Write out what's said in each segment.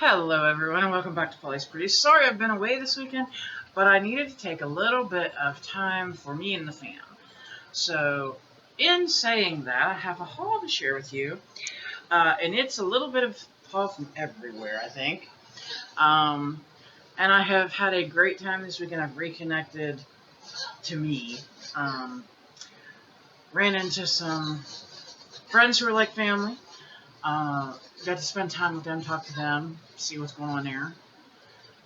Hello everyone and welcome back to Polly's Pretty. Sorry I've been away this weekend, but I needed to take a little bit of time for me and the fam. So, in saying that, I have a haul to share with you, and it's a little bit of haul from everywhere, I think. And I have had a great time this weekend. I've reconnected to me. Ran into some friends who are like family. Got to spend time with them, talk to them, see what's going on there.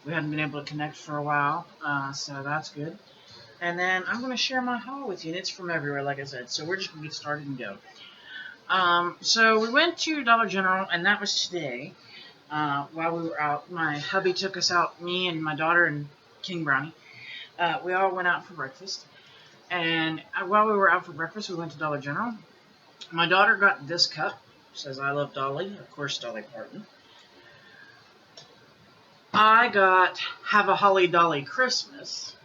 We hadn't been able to connect for a while, so that's good. And then I'm going to share my haul with you, and it's from everywhere, like I said. So we're just going to get started and go. So we went to Dollar General, and that was today. While we were out, my hubby took us out, me and my daughter and King Brownie. We all went out for breakfast. And while we were out for breakfast, we went to Dollar General. My daughter got this cup. Says I love Dolly. Of course, Dolly Parton. I got Have a Holly Dolly Christmas.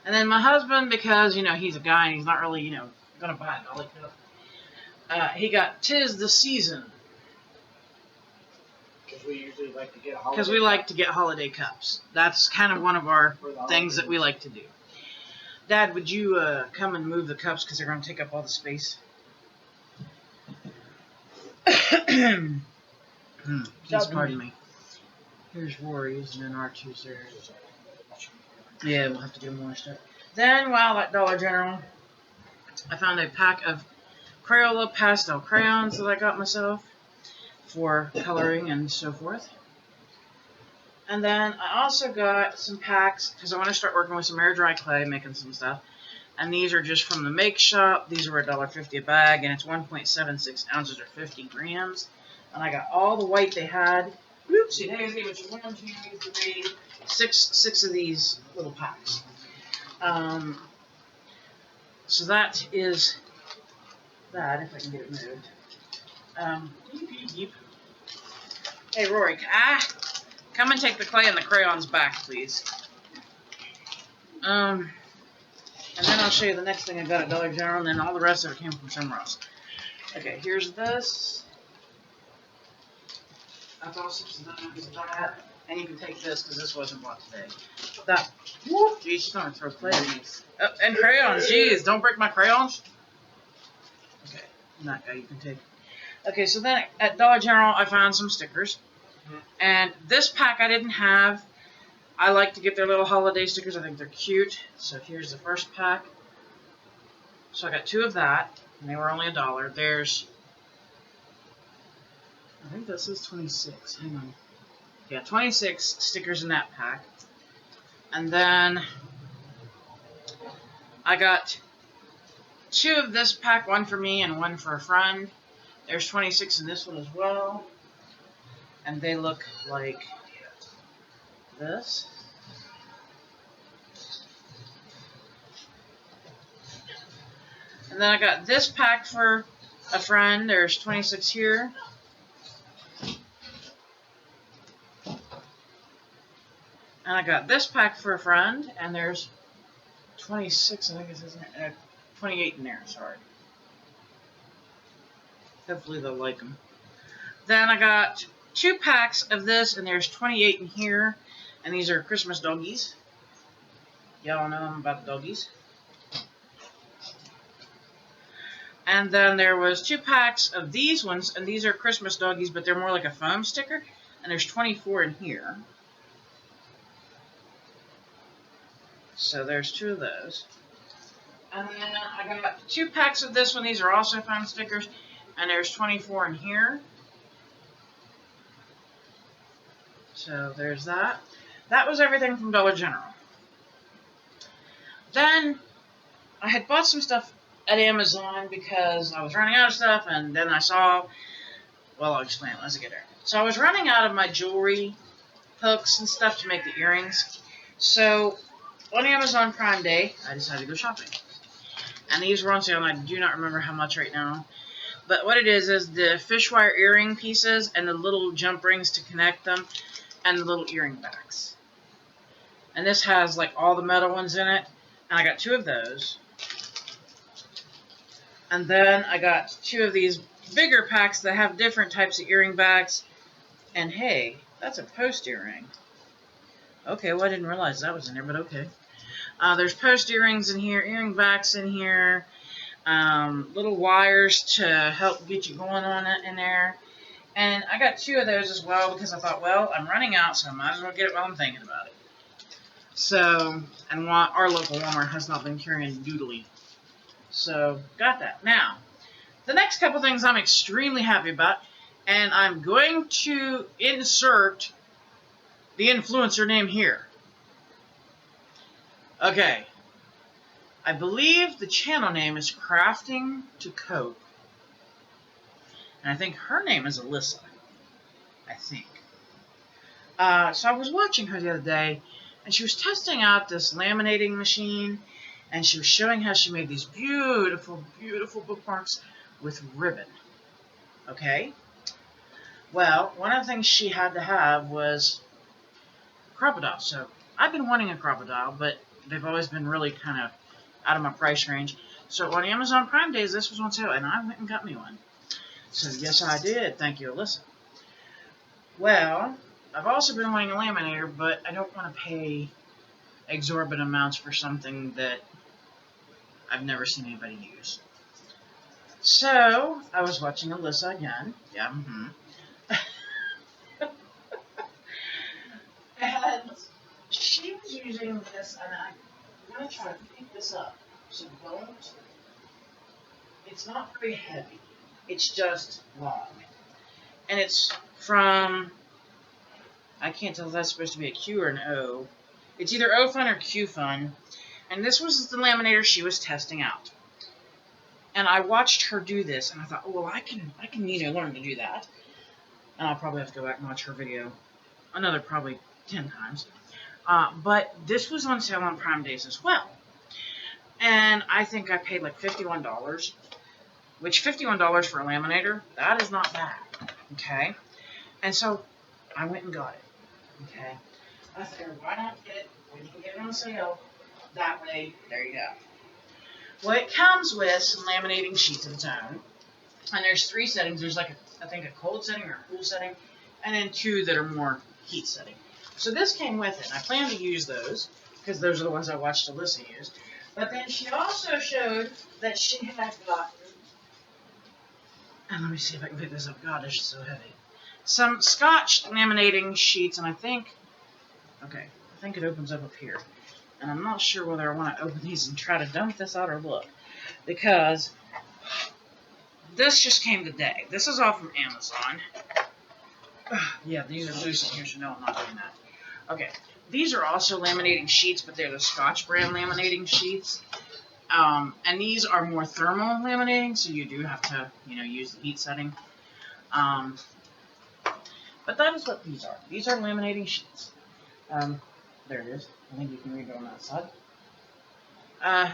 And then my husband, because, he's a guy and he's not really, going to buy a Dolly cup, he got Tis the Season. Because we usually like to get a holiday Because we like to get holiday cups. That's kind of one of our things that we like to do. Dad, would you come and move the cups because they're going to take up all the space? Please pardon me. Here's Rory's and then R2's there. Yeah, we'll have to get them washed up. Then, while at Dollar General, I found a pack of Crayola pastel crayons that I got myself for coloring and so forth. And then I also got some packs because I want to start working with some air dry clay, making some stuff. And these are just from the Make Shop. These were $1.50 a bag, and it's 1.76 ounces or 50 grams. And I got all the white they had. Oopsie daisy, which is 1, 2, 3, 6 of these little packs. So that is that, if I can get it moved. Hey, Rory, come and take the clay and the crayons back, please. And then I'll show you the next thing I got at Dollar General, and then all the rest of it came from somewhere else. Okay, here's this. That's all 6 of that. And you can take this, because this wasn't bought today. That. Whoop! Geez, she's going to throw clay at these. Oh, and crayons. Jeez, don't break my crayons. Okay, that guy you can take. Okay, so then at Dollar General, I found some stickers. And this pack I didn't have. I like to get their little holiday stickers. I think they're cute. So here's the first pack. So I got 2 of that, and they were only $1. There's, I think this is 26. Hang on. Yeah, 26 stickers in that pack. And then I got 2 of this pack, 1 for me and 1 for a friend. There's 26 in this one as well. And they look like this. And then I got this pack for a friend. There's 26 here. And I got this pack for a friend, and there's 26, I think it says 28 in there, sorry. Hopefully they'll like them. Then I got 2 packs of this, and there's 28 in here. And these are Christmas doggies. Y'all know about the doggies. And then there was 2 packs of these ones, and these are Christmas doggies, but they're more like a foam sticker. And there's 24 in here. So there's 2 of those. And then I got 2 packs of this one. These are also foam stickers, and there's 24 in here. So there's that. That was everything from Dollar General. Then I had bought some stuff at Amazon because I was running out of stuff, and then I saw, well, I'll explain it once I get there. So I was running out of my jewelry hooks and stuff to make the earrings. So on Amazon Prime Day, I decided to go shopping. And these were on sale, and I do not remember how much right now. But what it is the fish wire earring pieces and the little jump rings to connect them and the little earring backs. And this has like all the metal ones in it. And I got 2 of those. And then I got 2 of these bigger packs that have different types of earring backs And hey, that's a post earring. Okay, well I didn't realize that was in there, but okay. There's post earrings in here, earring backs in here, little wires to help get you going on it in there. And I got 2 of those as well because I thought, well, I'm running out, so I might as well get it while I'm thinking about it. So, and our local Walmart has not been carrying doodly. So, got that. Now, the next couple things I'm extremely happy about, and I'm going to insert the influencer name here. Okay. I believe the channel name is Crafting to Cope. And I think her name is Alyssa. I think. So I was watching her the other day, and she was testing out this laminating machine, and she was showing how she made these beautiful, beautiful bookmarks with ribbon. Okay? Well, one of the things she had to have was crocodile. So I've been wanting a crocodile, but they've always been really kind of out of my price range. So on Amazon Prime Days, this was on sale, and I went and got me one. So yes, I did. Thank you, Alyssa. Well, I've also been wanting a laminator, but I don't want to pay exorbitant amounts for something that I've never seen anybody use. So, I was watching Alyssa again. Yeah, And she was using this, and I'm going to try to pick this up. So don't. It's not very heavy. It's just long. And it's from, I can't tell if that's supposed to be a Q or an O. It's either O Fun or Q Fun. And this was the laminator she was testing out. And I watched her do this, and I thought, oh, well, I can learn to do that. And I'll probably have to go back and watch her video another probably 10 times. But this was on sale on Prime Days as well. And I think I paid like $51, which $51 for a laminator, that is not bad, okay? And so I went and got it, okay? I figured, why not get it when you can get it on sale? That way, there you go. Well, it comes with some laminating sheets of its own. And there's 3 settings. There's like, I think, a cold setting or a cool setting, and then 2 that are more heat setting. So this came with it, and I plan to use those, because those are the ones I watched Alyssa use. But then she also showed that she had gotten, and let me see if I can pick this up. God, this is so heavy. Some Scotch laminating sheets, and I think it opens up here. And I'm not sure whether I want to open these and try to dump this out or look. Because this just came today. This is all from Amazon. Yeah, these are loose in here, so no, I'm not doing that. Okay, these are also laminating sheets, but they're the Scotch brand laminating sheets. And these are more thermal laminating, so you do have to, use the heat setting. But that is what these are. These are laminating sheets. There it is. I think you can read it on that side.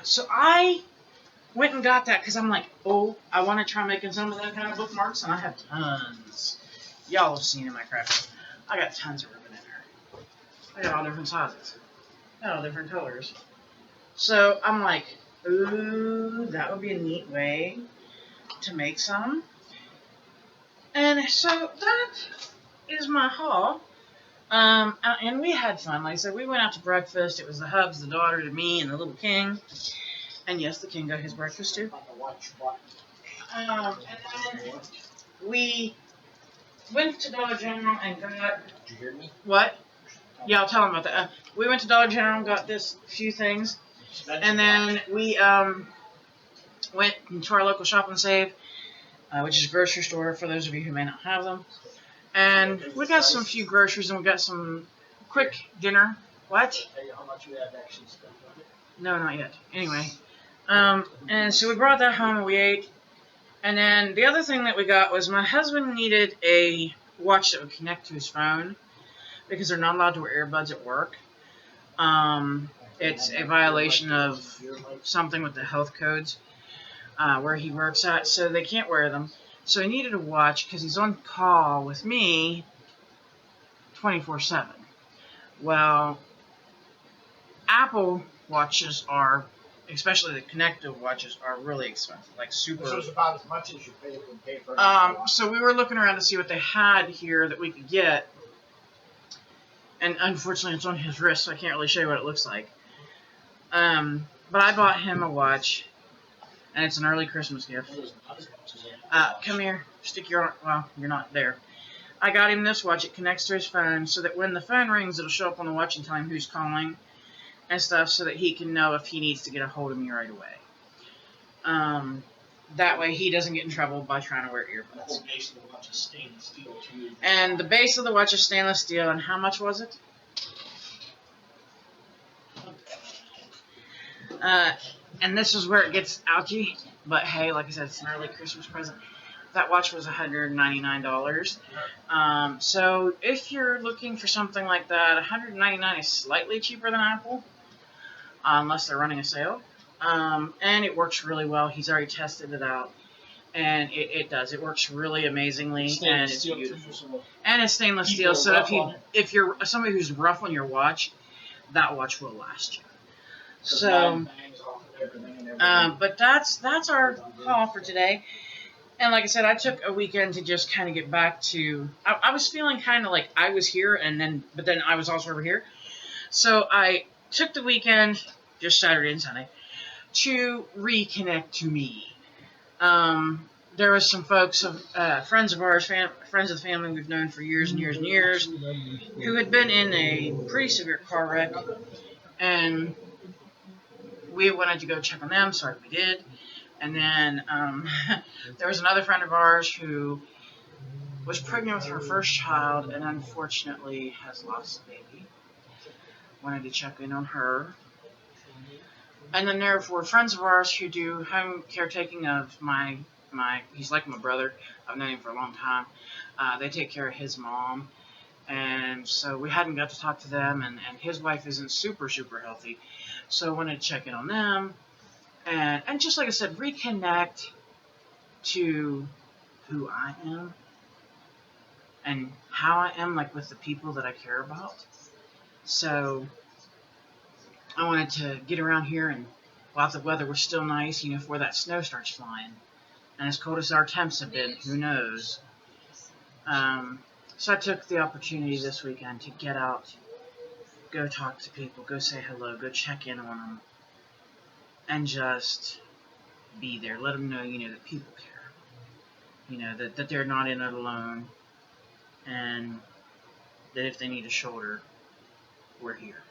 So I went and got that because I'm like, oh, I want to try making some of that kind of bookmarks, and I have tons. Y'all have seen in my craft. I got tons of ribbon in there. I got all different sizes. I got all different colors. So I'm like, ooh, that would be a neat way to make some. And so that is my haul. And we had fun. Like I said, we went out to breakfast. It was the hubs, the daughter, me, and the little king. And yes, the king got his breakfast too. And then we went to Dollar General and got... Did you hear me? What? Yeah, I'll tell him about that. We went to Dollar General and got this few things. And then we went to our local Shop and Save, which is a grocery store for those of you who may not have them. And we got some few groceries, and we got some quick dinner. What? How much we have actually spent on it? No, not yet. Anyway. And so we brought that home and we ate. And then the other thing that we got was my husband needed a watch that would connect to his phone because they're not allowed to wear earbuds at work. It's a violation of something with the health codes where he works at, so they can't wear them. So he needed a watch because he's on call with me 24/7. Well, Apple watches are especially the connected watches, are really expensive, like super. This was about as much as you would pay for. So we were looking around to see what they had here that we could get, and unfortunately it's on his wrist, so I can't really show you what it looks like. But I bought him a watch, and it's an early Christmas gift. Come here, stick your arm. Well, you're not there. I got him this watch. It connects to his phone, so that when the phone rings, it'll show up on the watch and tell him who's calling and stuff, so that he can know if he needs to get a hold of me right away. That way he doesn't get in trouble by trying to wear earbuds. The whole base of the watch is stainless steel too. And the base of the watch is stainless steel, and how much was it? And this is where it gets ouchy, but hey, like I said, it's an early Christmas present. That watch was $199. So if you're looking for something like that, $199 is slightly cheaper than Apple, unless they're running a sale. And it works really well. He's already tested it out, and it does. It works really amazingly, and it's beautiful. And it's stainless steel, so if you're somebody who's rough on your watch, that watch will last you. So, but that's our haul for today. And like I said, I took a weekend to just kind of get back to. I was feeling kind of like I was here, but then I was also over here. So I took the weekend, just Saturday and Sunday, to reconnect to me. There was some folks, friends of ours, friends of the family we've known for years and years and years, who had been in a pretty severe car wreck, and we wanted to go check on them, so we did. And then there was another friend of ours who was pregnant with her first child and unfortunately has lost the baby. Wanted to check in on her. And then there were friends of ours who do home caretaking of my he's like my brother. I've known him for a long time. They take care of his mom. And so we hadn't got to talk to them, and his wife isn't super healthy. So I wanted to check in on them. And just like I said, reconnect to who I am and how I am, like with the people that I care about. So I wanted to get around here, and while the weather was still nice, before that snow starts flying. And as cold as our temps have been, who knows? So I took the opportunity this weekend to get out, go talk to people, go say hello, go check in on them. And just be there. Let them know, that people care. That they're not in it alone. And that if they need a shoulder, we're here.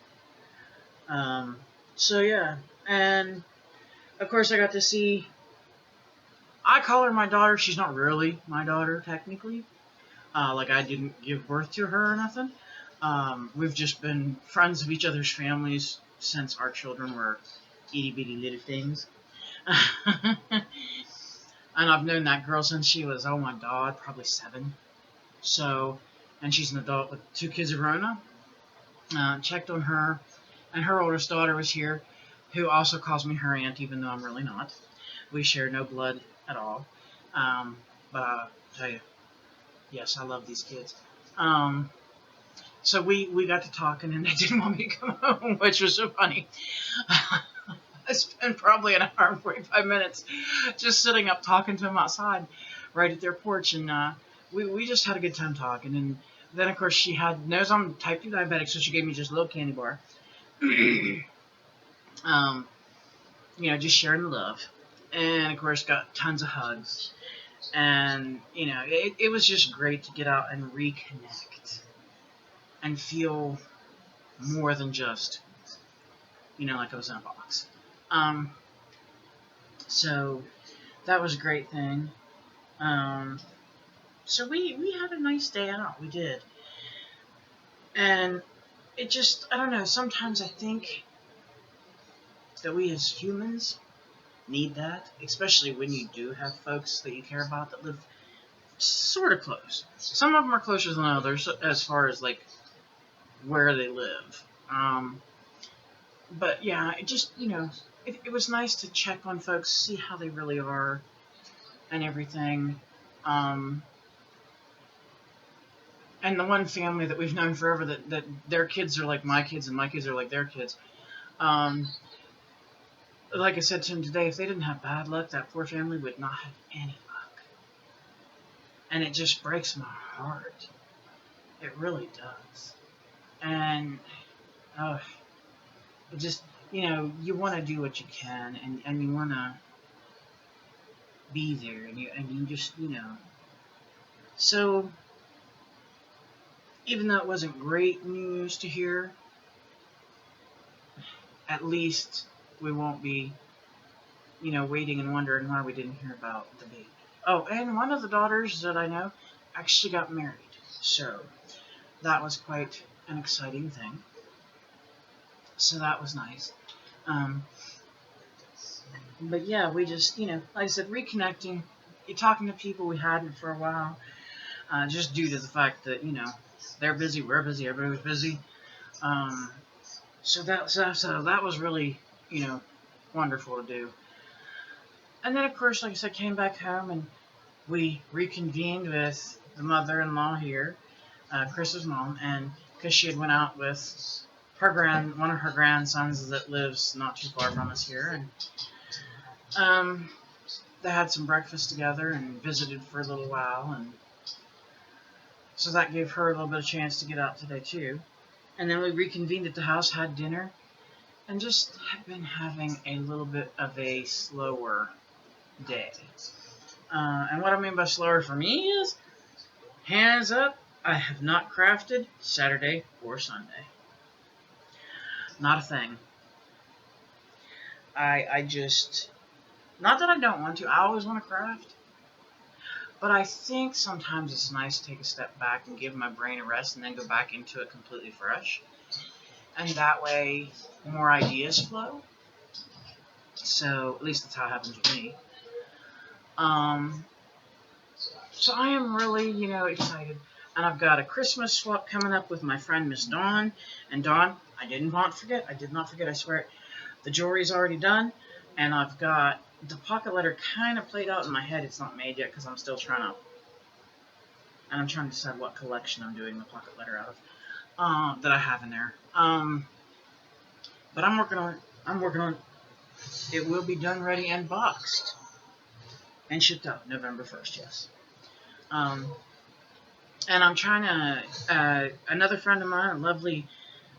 So yeah. And of course I got to see, I call her my daughter. She's not really my daughter, technically. Like I didn't give birth to her or nothing. We've just been friends of each other's families since our children were itty-bitty little things. And I've known that girl since she was, oh my God, probably 7. So, and she's an adult with 2 kids of her own. Checked on her, and her oldest daughter was here, who also calls me her aunt, even though I'm really not. We share no blood at all. But I'll tell you, yes, I love these kids. So we got to talking, and they didn't want me to come home, which was so funny. I spent probably an hour and 45 minutes just sitting up talking to them outside, right at their porch, and we just had a good time talking. And then, of course, she knows I'm type 2 diabetic, so she gave me just a little candy bar. Just sharing the love. And, of course, got tons of hugs. And, it was just great to get out and reconnect and feel more than just, like I was in a box. So that was a great thing. So we had a nice day out. We did. And it just, I don't know, sometimes I think that we as humans need that, especially when you do have folks that you care about that live sort of close. Some of them are closer than others as far as, like, where they live. But, yeah, it just, it was nice to check on folks, see how they really are and everything. And the one family that we've known forever that their kids are like my kids and my kids are like their kids. like I said to him today, if they didn't have bad luck, that poor family would not have any luck. And it just breaks my heart. It really does. And, it just, you want to do what you can, and you want to be there, and you just, So, even though it wasn't great news to hear, at least we won't be, waiting and wondering why we didn't hear about the baby. Oh, and one of the daughters that I know actually got married. So, that was quite an exciting thing. So that was nice. But yeah, we just, like I said, reconnecting. You're talking to people we hadn't for a while. Just due to the fact that, they're busy, we're busy, everybody was busy. So that was really, wonderful to do. And then, of course, like I said, came back home and we reconvened with the mother-in-law here, Chris's mom, and because she had went out with one of her grandsons that lives not too far from us here, and they had some breakfast together and visited for a little while, and so that gave her a little bit of chance to get out today too. And then we reconvened at the house, had dinner, and just have been having a little bit of a slower day. And what I mean by slower for me is, hands up, I have not crafted Saturday or Sunday. Not a thing. I just, not that I don't want to, I always want to craft, but I think sometimes it's nice to take a step back and give my brain a rest and then go back into it completely fresh. And that way, more ideas flow. So, at least that's how it happens with me. So I am really, excited. And I've got a Christmas swap coming up with my friend Miss Dawn. And Dawn, I did not forget, I swear it. The jewelry's already done. And I've got the pocket letter kind of played out in my head. It's not made yet because I'm still trying to decide what collection I'm doing the pocket letter out of, that I have in there. But I'm working on it. It will be done, ready, and boxed. And shipped out November 1st, yes. And I'm trying to, another friend of mine, a lovely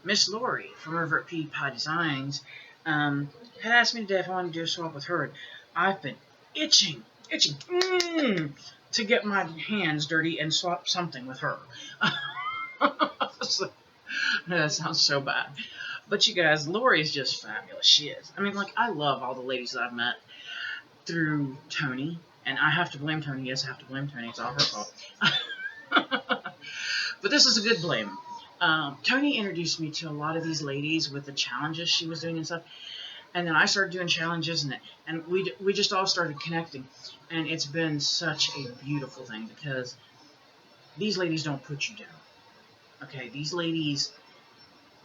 Miss Lori from over at Pea Pie Designs, had asked me today if I wanted to do a swap with her. And I've been itching to get my hands dirty and swap something with her. That sounds so bad. But you guys, Lori's just fabulous. She is. I mean, I love all the ladies that I've met through Tony. And I have to blame Tony. Yes, I have to blame Tony. It's all her fault. But this is a good blame. Tony introduced me to a lot of these ladies with the challenges she was doing and stuff. And then I started doing challenges, and we just all started connecting. And it's been such a beautiful thing because these ladies don't put you down. Okay, these ladies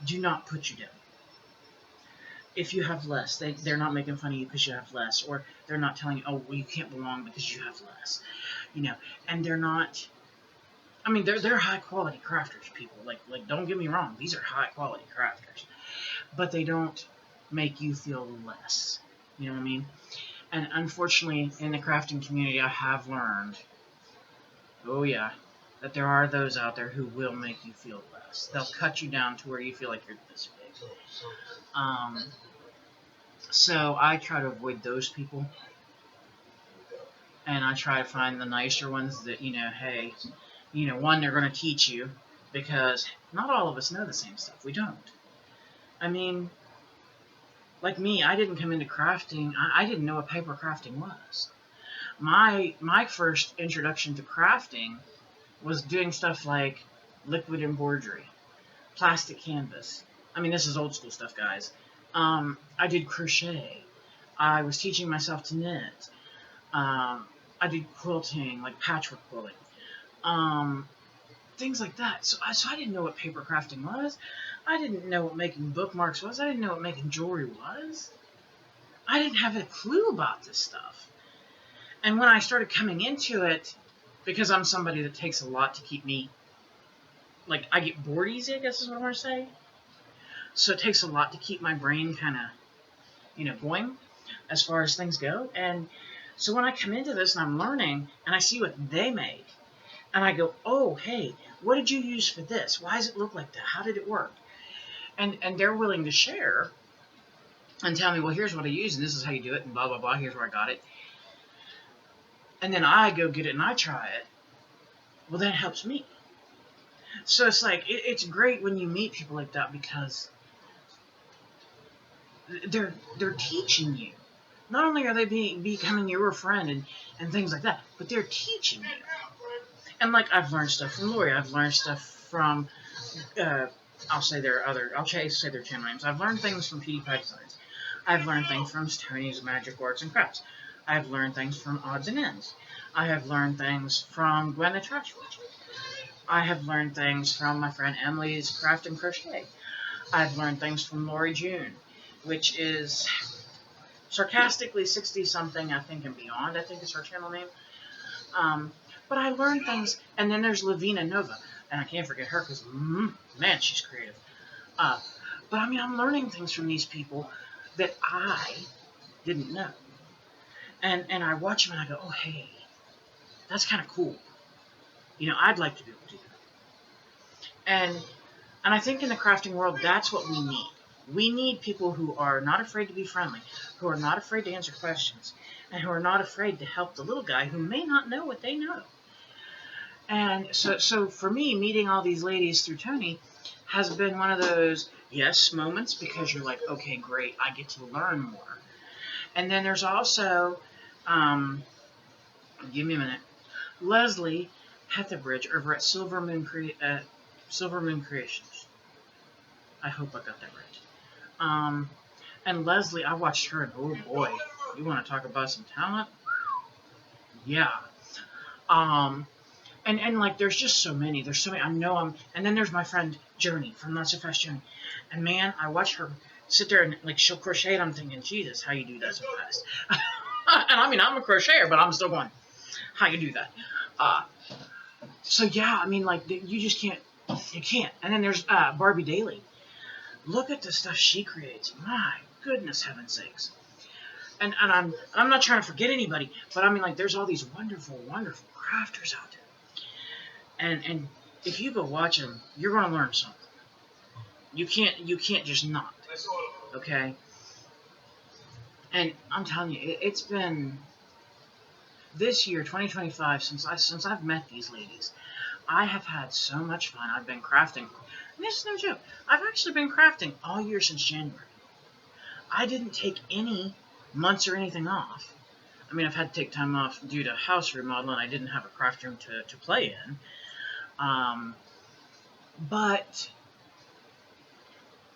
do not put you down. If you have less, they're not making fun of you because you have less, or they're not telling you, oh, well, you can't belong because you have less, and they're not, I mean, they're high-quality crafters, people, like, don't get me wrong, these are high-quality crafters, but they don't make you feel less, you know what I mean, and unfortunately, in the crafting community, I have learned, oh yeah, that there are those out there who will make you feel less. They'll cut you down to where you feel like you're this big. So I try to avoid those people. And I try to find the nicer ones that, hey, one, they're going to teach you. Because not all of us know the same stuff. We don't. I mean, like me, I didn't come into crafting. I didn't know what paper crafting was. My first introduction to crafting was doing stuff like liquid embroidery, plastic canvas. I mean, this is old school stuff, guys. I did crochet. I was teaching myself to knit. I did quilting, like patchwork quilting. Things like that. So I didn't know what paper crafting was. I didn't know what making bookmarks was. I didn't know what making jewelry was. I didn't have a clue about this stuff. And when I started coming into it, because I'm somebody that takes a lot to keep me, I get bored easy, I guess is what I'm going to say. So it takes a lot to keep my brain kind of, going. as far as things go. And so when I come into this and I'm learning and I see what they made, and I go, oh, hey, what did you use for this? Why does it look like that? How did it work? And they're willing to share and tell me, well, here's what I use, and this is how you do it, and blah, blah, blah, here's where I got it. And then I go get it and I try it. Well, that helps me. So it's like, it's great when you meet people like that because they're teaching you. Not only are they becoming your friend and things like that, but they're teaching you. And like, I've learned stuff from Lori. I've learned stuff from, I'll say their channel names. I've learned things from PewDiePie Designs. I've learned things from Tony's Magic Arts and Crafts. I've learned things from Odds and Ends. I have learned things from Gwen the Trash Witch. I have learned things from my friend Emily's Craft and Crochet. I've learned things from Lori June, which is sarcastically 60-something, I think, and beyond, I think is her channel name. But I learned things, and then there's Lavina Nova, and I can't forget her because, man, she's creative. But I mean, I'm learning things from these people that I didn't know. And I watch them and I go, oh, hey, that's kind of cool. You know, I'd like to be able to do that. And I think in the crafting world, that's what we need. We need people who are not afraid to be friendly, who are not afraid to answer questions, and who are not afraid to help the little guy who may not know what they know. And so for me, meeting all these ladies through Tony has been one of those yes moments because you're like, okay, great, I get to learn more. And then there's also, give me a minute, Leslie Hetherbridge over at Silver Moon Creations. I hope I got that right. And Leslie, I watched her, and oh boy, you want to talk about some talent? Yeah. And like, there's just so many. There's so many. I know and then there's my friend Joni from Not So Fast Joni. And man, I watch her sit there and like she'll crochet, and I'm thinking, Jesus, how you do that so fast? And I mean, I'm a crocheter, but I'm still going, how you do that? So yeah, I mean, like, you just can't. You can't. And then there's Barbie Daly. Look at the stuff she creates. My goodness, heaven's sakes. And I'm not trying to forget anybody, but I mean, like, there's all these wonderful, wonderful crafters out there. And if you go watch them, you're going to learn something. You can't just not. Okay? And I'm telling you, it's been this year, 2025, since I've met these ladies, I have had so much fun. I've been crafting. And this is no joke. I've actually been crafting all year since January. I didn't take any months or anything off. I mean, I've had to take time off due to house remodel, and I didn't have a craft room to play in. But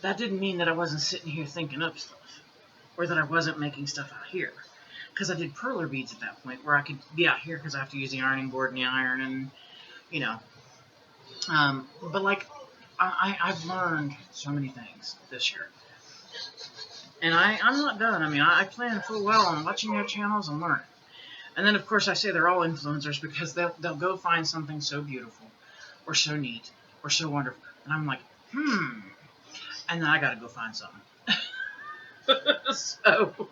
that didn't mean that I wasn't sitting here thinking up stuff, or that I wasn't making stuff out here. Because I did perler beads at that point, where I could be out here because I have to use the ironing board and the iron, and, you know. But, like, I've learned so many things this year. And I'm not done. I mean, I plan full well on watching their channels and learning. And then, of course, I say they're all influencers because they'll go find something so beautiful or so neat or so wonderful. And I'm like, And then I got to go find something. So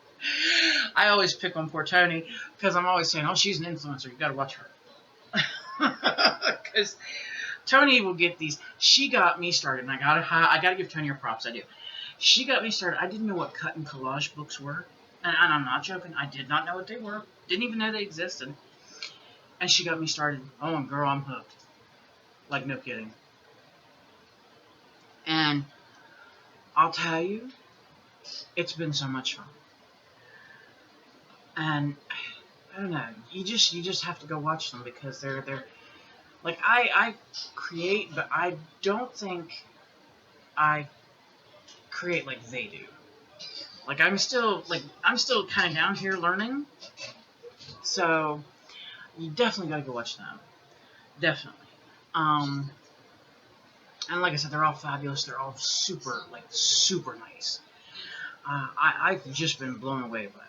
I always pick on poor Tony because I'm always saying, oh, she's an influencer. You got to watch her. Because Tony will get these. She got me started, and I gotta give Tony her props. I do. She got me started. I didn't know what cut and collage books were, and I'm not joking. I did not know what they were. Didn't even know they existed. And she got me started. Oh, girl, I'm hooked. Like, no kidding. And I'll tell you, it's been so much fun. And I don't know. You just have to go watch them because they're like, I create, but I don't think I create like they do. Like, I'm still kind of down here learning. So you definitely gotta go watch them. Definitely. And like I said, they're all fabulous. They're all super nice. I've just been blown away by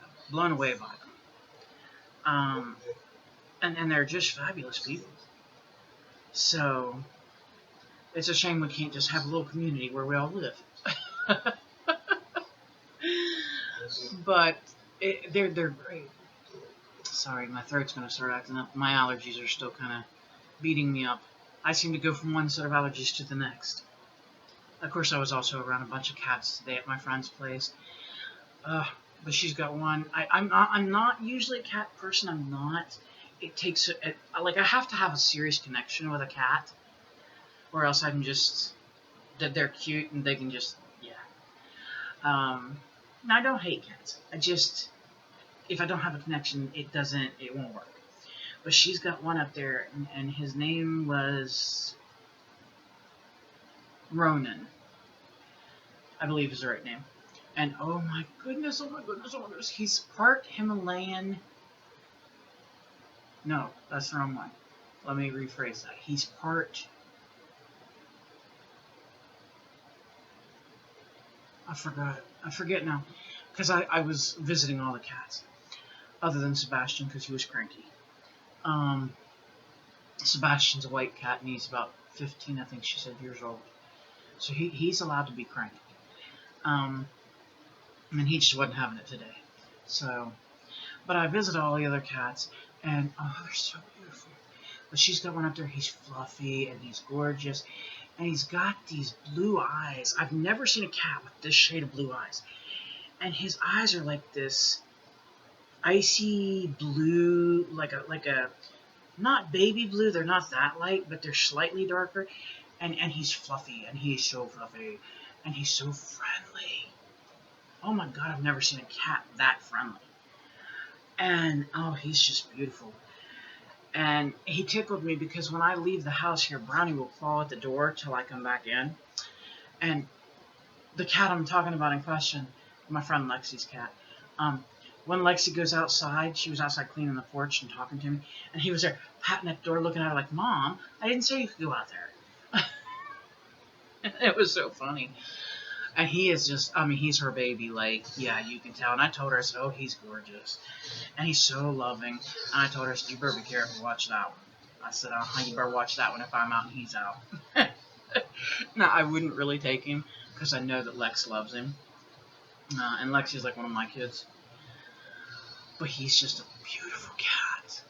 them. And they're just fabulous people. So it's a shame we can't just have a little community where we all live. But they're great. Sorry, my throat's gonna start acting up. My allergies are still kind of beating me up. I seem to go from one set of allergies to the next. Of course, I was also around a bunch of cats today at my friend's place. But she's got one. I'm not usually a cat person. I'm not. It takes like I have to have a serious connection with a cat, or else I can just that they're cute and they can just yeah. And I don't hate cats. I just if I don't have a connection, it won't work. But she's got one up there, and his name was Ronan, I believe is the right name. And oh my goodness, he's part Himalayan. No, that's the wrong one. Let me rephrase that. He's part. I forget now. Because I was visiting all the cats. Other than Sebastian, because he was cranky. Sebastian's a white cat, and he's about 15, I think she said, years old. So he's allowed to be cranky. And he just wasn't having it today. So, but I visited all the other cats, and oh, they're so beautiful. But she's got one up there. He's fluffy and he's gorgeous, and he's got these blue eyes. I've never seen a cat with this shade of blue eyes, and his eyes are like this icy blue, like a not baby blue. They're not that light, but they're slightly darker. And he's fluffy, and he's so fluffy, and he's so friendly. Oh my God, I've never seen a cat that friendly. And, oh, he's just beautiful. And he tickled me because when I leave the house here, Brownie will claw at the door till I come back in. And the cat I'm talking about in question, my friend Lexi's cat, when Lexi goes outside, she was outside cleaning the porch and talking to me, and he was there patting at the door looking at her like, Mom, I didn't say you could go out there. It was so funny. And he is just, I mean, he's her baby, like, yeah, you can tell. And I told her, I said, oh, he's gorgeous. And he's so loving. And I told her, I said, you better be careful, watch that one. I said, you better watch that one if I'm out and he's out. Now, I wouldn't really take him, because I know that Lex loves him. And Lex is like one of my kids. But he's just a beautiful cat.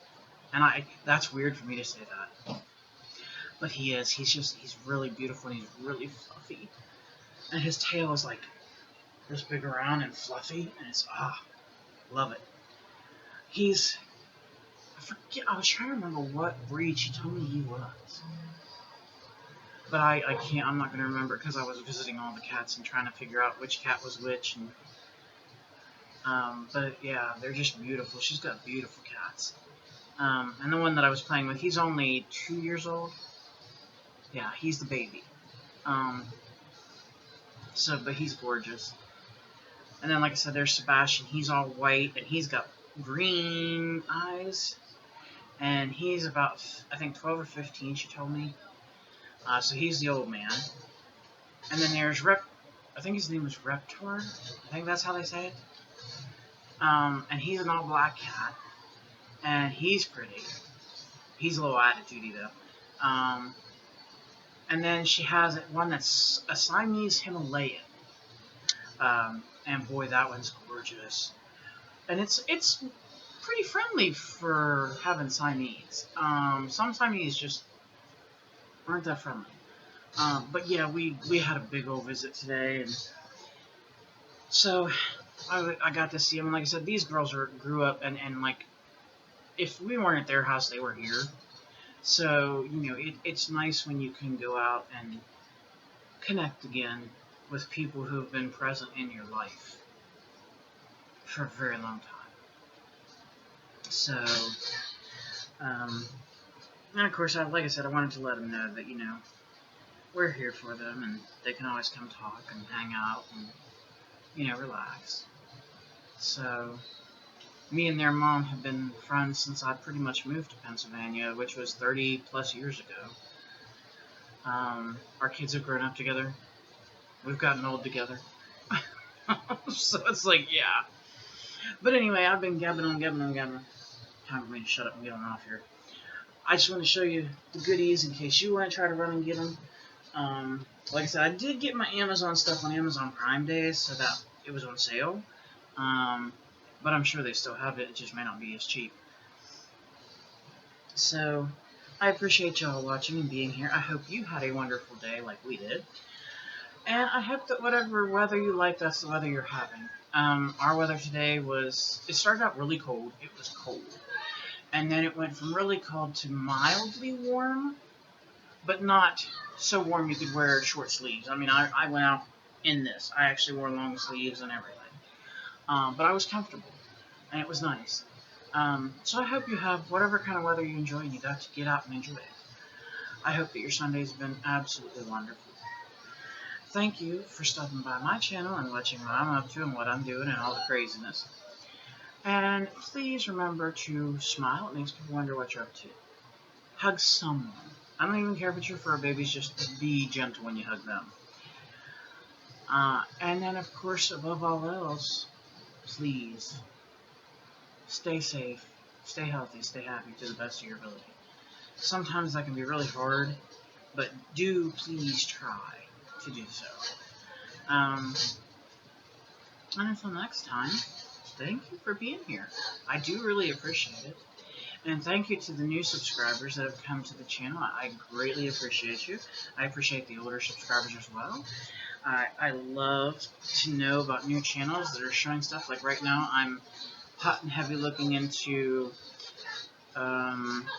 And that's weird for me to say that. But he is. He's really beautiful, and he's really fluffy. And his tail is like this big around and fluffy, and it's love it. I was trying to remember what breed she told me he was. But I'm not going to remember because I was visiting all the cats and trying to figure out which cat was which. And but yeah, they're just beautiful. She's got beautiful cats. And the one that I was playing with, he's only 2 years old. Yeah, he's the baby. But he's gorgeous. And then, like I said, there's Sebastian. He's all white, and he's got green eyes. And he's about, I think, 12 or 15, she told me. So he's the old man. And then there's I think his name is Reptor. I think that's how they say it. And he's an all-black cat. And he's pretty. He's a little attitudey, though. And then she has one that's a Siamese Himalayan. And boy, that one's gorgeous. And it's pretty friendly for having Siamese. Some Siamese just aren't that friendly. But yeah, we had a big old visit today, and so I got to see them. And like I said, these girls grew up, and like if we weren't at their house, they were here. So, it's nice when you can go out and connect again with people who have been present in your life for a very long time. So, and of course, like I said, I wanted to let them know that, we're here for them, and they can always come talk and hang out and, relax. So, me and their mom have been friends since I pretty much moved to Pennsylvania, which was 30 plus years ago. Our kids have grown up together. We've gotten old together. So it's like, yeah. But anyway, I've been gabbing on. Time for me to shut up and get on off here. I just want to show you the goodies in case you want to try to run and get them. Like I said, I did get my Amazon stuff on Amazon Prime Day, so that it was on sale. but I'm sure they still have it. It just may not be as cheap. So, I appreciate y'all watching and being here. I hope you had a wonderful day like we did. And I hope that whatever weather you like, that's the weather you're having. Our weather today it started out really cold. It was cold. And then it went from really cold to mildly warm, but not so warm you could wear short sleeves. I mean, I went out in this. I actually wore long sleeves and everything. But I was comfortable, and it was nice. So I hope you have whatever kind of weather you enjoy and you got to get out and enjoy it. I hope that your Sunday's been absolutely wonderful. Thank you for stopping by my channel and watching what I'm up to and what I'm doing and all the craziness. And please remember to smile. It makes people wonder what you're up to. Hug someone. I don't even care if it's your fur babies, just be gentle when you hug them. And then, of course, above all else, please stay safe, stay healthy, stay happy to the best of your ability. Sometimes that can be really hard, but do please try to do so. And until next time, thank you for being here. I do really appreciate it. And thank you to the new subscribers that have come to the channel. I greatly appreciate you. I appreciate the older subscribers as well. I love to know about new channels that are showing stuff. Like right now, I'm hot and heavy looking into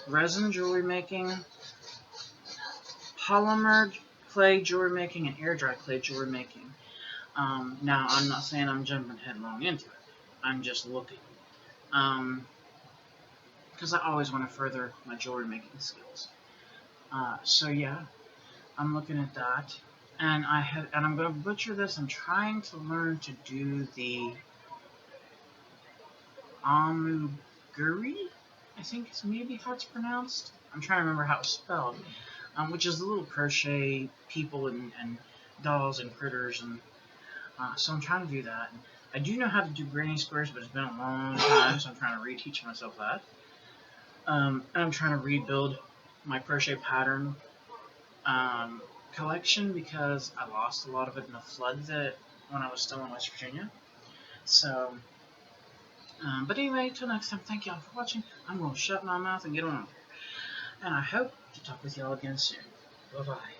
resin jewelry making, polymer clay jewelry making, and air dry clay jewelry making. Now, I'm not saying I'm jumping headlong into it. I'm just looking. Because I always want to further my jewelry making skills. So yeah, I'm looking at that. And I'm going to butcher this. I'm trying to learn to do the amuguri, I think is maybe how it's pronounced. I'm trying to remember how it's spelled. Which is the little crochet people and dolls and critters. And so I'm trying to do that. And I do know how to do granny squares, but it's been a long time, so I'm trying to reteach myself that. And I'm trying to rebuild my crochet pattern collection because I lost a lot of it in the flood when I was still in West Virginia. So, but anyway, till next time, thank y'all for watching. I'm going to shut my mouth and get on. And I hope to talk with y'all again soon. Bye-bye.